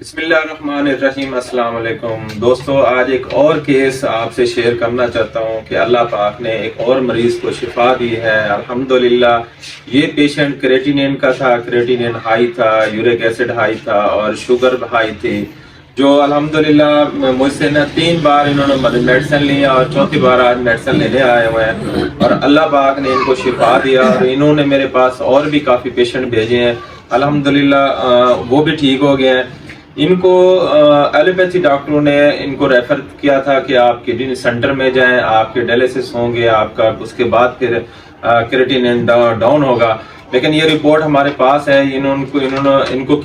بسم اللہ الرحمن الرحیم۔ السلام علیکم دوستو، آج ایک اور کیس آپ سے شیئر کرنا چاہتا ہوں کہ اللہ پاک نے ایک اور مریض کو شفا دی ہے الحمدللہ۔ یہ پیشنٹ کریٹینین کا تھا، کریٹینین ہائی تھا، یورک ایسڈ ہائی تھا اور شوگر ہائی تھی، جو الحمدللہ مجھ سے 3 بار انہوں نے میڈیسن لیا اور چوتھی بار آج میڈیسن لینے آئے ہوئے ہیں اور اللہ پاک نے ان کو شفا دیا۔ اور انہوں نے میرے پاس اور بھی کافی پیشنٹ بھیجے ہیں الحمدللہ، وہ بھی ٹھیک ہو گئے ہیں۔ ان کو ایلوپیتھی ڈاکٹروں نے ان کو ریفر کیا تھا کہ آپ کڈنی سینٹر میں جائیں، آپ کے ڈائلسس ہوں گے، آپ کا اس کے بعد پھر کریٹینین ڈاؤن ہوگا، لیکن یہ رپورٹ ہمارے پاس ہے۔ ان کو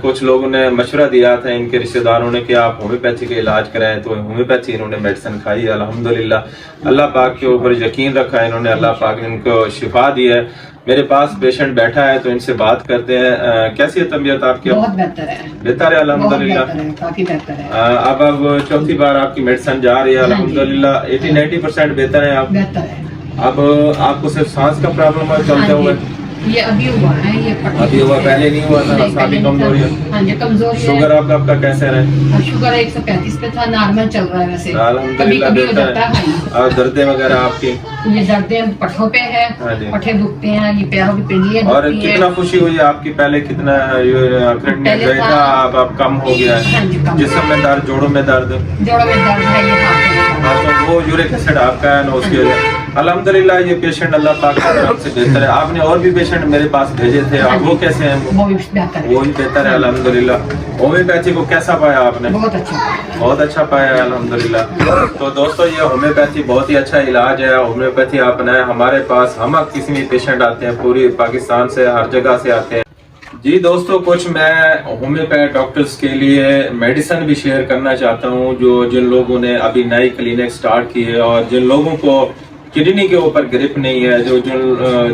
کچھ لوگوں نے مشورہ دیا تھا، ان کے رشتہ داروں نے، کہ آپ ہومیوپیتھی کا علاج کرائیں، تو ہومیوپیتھی انہوں نے میڈیسن کھائی الحمدللہ۔ اللہ پاک کے اوپر یقین رکھا ہے انہوں نے، اللہ پاک نے ان کو شفا دی ہے۔ میرے پاس پیشنٹ بیٹھا ہے تو ان سے بات کرتے ہیں۔ کیسی ہے طبیعت آپ کی؟ بہت بہتر ہے، بہتر ہے الحمدللہ، کافی بہتر ہے۔ اب چوتھی بار آپ کی میڈیسن جا رہی ہے الحمدللہ، 80-90% بہتر ہے آپ؟ بہتر ہے۔ اب آپ کو صرف سانس کا پرابلم ہے چلتے ہوئے؟ یہ ابھی ہوا ہے، یہ ابھی ہوا، پہلے نہیں ہوا تھا؟ ساتھی کمزوری ہے؟ ہاں جی کمزوری ہے۔ شوگر آپ کا کیسے رہے؟ شوگر 135 پہ تھا، نارمل چل رہا ہے ویسے، کبھی الحمدللہ کبھی ہو بہتر جاتا ہے۔ ہے۔ اور دردیں وغیرہ آپ کی؟ یہ دردیں پٹھوں پہ ہے، پٹھے دکھتے ہیں، یہ پیروں کی پنڈلیاں اور دکھتی ہیں۔ کتنا خوشی ہوئی آپ کی؟ پہلے کتنا کریٹینین تھا، اب کم ہو گیا ہے؟ جسم میں درد، جوڑوں میں درد؟ جوڑوں میں درد ہے، یہ ہاں، تو وہ یورک ایسڈ آپ کا ہے نا، اس کی وجہ الحمدللہ یہ پیشنٹ اللہ پاک کی طرف سے بہتر ہے۔ آپ نے اور بھی پیشنٹ میرے پاس بھیجے تھے، اب وہ کیسے ہیں؟ وہ بھی بہتر ہے، وہ بھی بہتر ہے الحمدللہ۔ ہومیوپیتھی کو کیسا پایا آپ نے؟ بہت اچھا ہے، بہت اچھا پایا ہے الحمدللہ۔ تو دوستو یہ ہومیوپیتھی بہت ہی اچھا علاج ہے، ہومیوپیتھی آپ اپنائیں۔ ہمارے پاس ہم کسی بھی پیشنٹ آتے ہیں، پوری پاکستان سے، ہر جگہ سے آتے ہیں۔ جی دوستو، کچھ میں ہومیوپیتھ ڈاکٹرز کے لیے میڈیسن بھی شیئر کرنا چاہتا ہوں، جن لوگوں نے ابھی نئی کلینک سٹارٹ کی ہے اور جن لوگوں کو کڈنی کے اوپر گرپ نہیں ہے،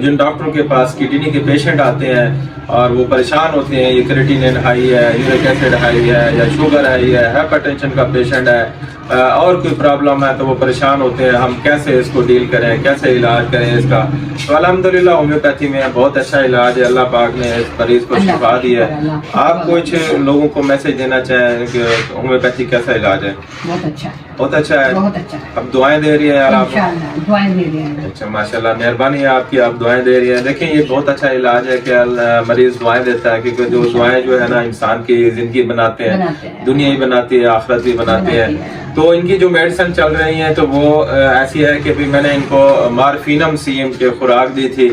جن ڈاکٹروں کے پاس کڈنی کے پیشنٹ آتے ہیں اور وہ پریشان ہوتے ہیں، یہ کریٹینین ہائی ہے، یورک ایسڈ ہائی ہے، یا شوگر ہائی ہے، ہائپر ٹینشن کا پیشنٹ ہے، اور کوئی پرابلم ہے، تو وہ پریشان ہوتے ہیں ہم کیسے اس کو ڈیل کریں، کیسے علاج کریں اس کا۔ تو الحمدللہ ہومیوپیتھی میں بہت اچھا علاج ہے، اللہ پاک نے اس مریض کو شفا دی ہے۔ آپ کچھ لوگوں کو میسج دینا چاہیں کہ ہومیوپیتھی کیسا علاج ہے؟ بہت اچھا ہے، بہت اچھا ہے، بہت اچھا ہے۔ اب دعائیں دے رہی ہیں یار آپ؟ انشاءاللہ دعائیں دے رہے ہیں۔ اچھا ماشاءاللہ، مہربانی ہے آپ کی، آپ دعائیں دے رہی ہیں۔ دیکھیں یہ بہت اچھا علاج ہے کہ مریض دعائیں دیتا ہے، کیونکہ جو دعائیں جو ہے نا انسان کی زندگی بناتے ہیں، دنیا ہی بناتی ہے، آخرت بھی بناتی ہے۔ تو ان کی جو میڈیسن چل رہی ہیں تو وہ ایسی ہے کہ میں نے ان کو مارفینم سیم کی خوراک دی تھی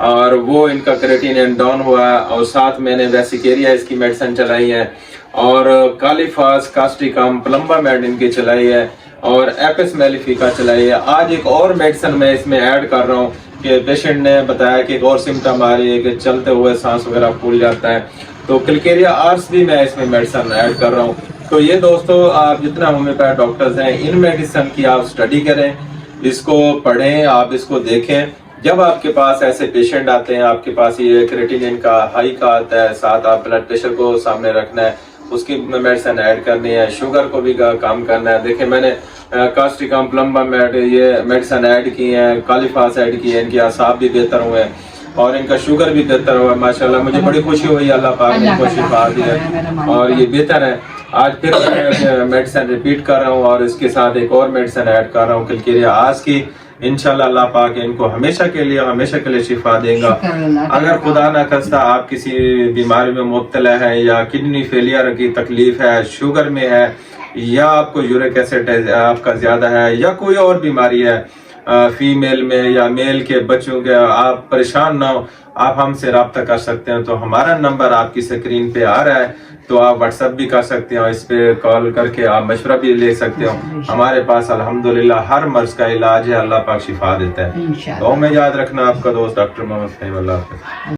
اور وہ ان کا کریٹینین ڈاؤن ہوا، اور ساتھ میں نے ویسیکیریا اس کی میڈیسن چلائی ہے، اور کالیفاس، کاسٹیکم، پلمبامیڈ ان کی چلائی ہے، اور ایپس میلیفیکا چلائی ہے۔ آج ایک اور میڈیسن میں اس میں ایڈ کر رہا ہوں کہ پیشنٹ نے بتایا کہ ایک اور سمٹم آ رہی ہے کہ چلتے ہوئے سانس وغیرہ پھول جاتا ہے، تو کلکیریا آرس بھی میں اس میں میڈیسن ایڈ کر رہا ہوں۔ تو یہ دوستو، آپ جتنا ہومیوپیتھ ڈاکٹرز ہیں، ان میڈیسن کی آپ سٹڈی کریں، اس کو پڑھیں، آپ اس کو دیکھیں۔ جب آپ کے پاس ایسے پیشنٹ آتے ہیں، آپ کے پاس یہ کریٹینین کا ہائی کا آتا ہے، ساتھ آپ بلڈ پریشر کو سامنے رکھنا ہے، اس کی میڈیسن ایڈ کرنی ہے، شوگر کو بھی کام کرنا ہے۔ دیکھیں میں نے کاسٹیکم، پلمبامیڈ یہ میڈیسن ایڈ کی ہیں، کالیفاس ایڈ کی ہے، ان کے اعصاب بھی بہتر ہوئے ہیں اور ان کا شوگر بھی بہتر ہوا ہے ماشاءاللہ۔ مجھے بڑی خوشی ہوئی، اللہ پاک نے ان کو شفا دی ہے اور یہ بہتر ہے۔ آج پھر میں میڈیسن ریپیٹ کر رہا ہوں اور اس کے ساتھ ایک اور میڈیسن ایڈ کر رہا ہوں، کلکیریا آرس کی۔ انشاءاللہ اللہ پاک ان کو ہمیشہ کے لیے شفا دے گا۔ اگر خدا نہ خواستہ آپ کسی بیماری میں مبتلا ہے، یا کڈنی فیلئر کی تکلیف ہے، شوگر میں ہے، یا آپ کو یورک ایسڈ آپ کا زیادہ ہے، یا کوئی اور بیماری ہے فیمیل میں یا میل کے بچوں کے، آپ پریشان نہ ہو، آپ ہم سے رابطہ کر سکتے ہیں۔ تو ہمارا نمبر آپ کی اسکرین پہ آ رہا ہے، تو آپ واٹس ایپ بھی کر سکتے ہیں، اس پہ کال کر کے آپ مشورہ بھی لے سکتے ہو۔ ہمارے پاس الحمدللہ ہر مرض کا علاج ہے، اللہ پاک شفا دیتا ہے۔ تو میں یاد رکھنا، آپ کا دوست ڈاکٹر محمد فہیم، اللہ حافظ۔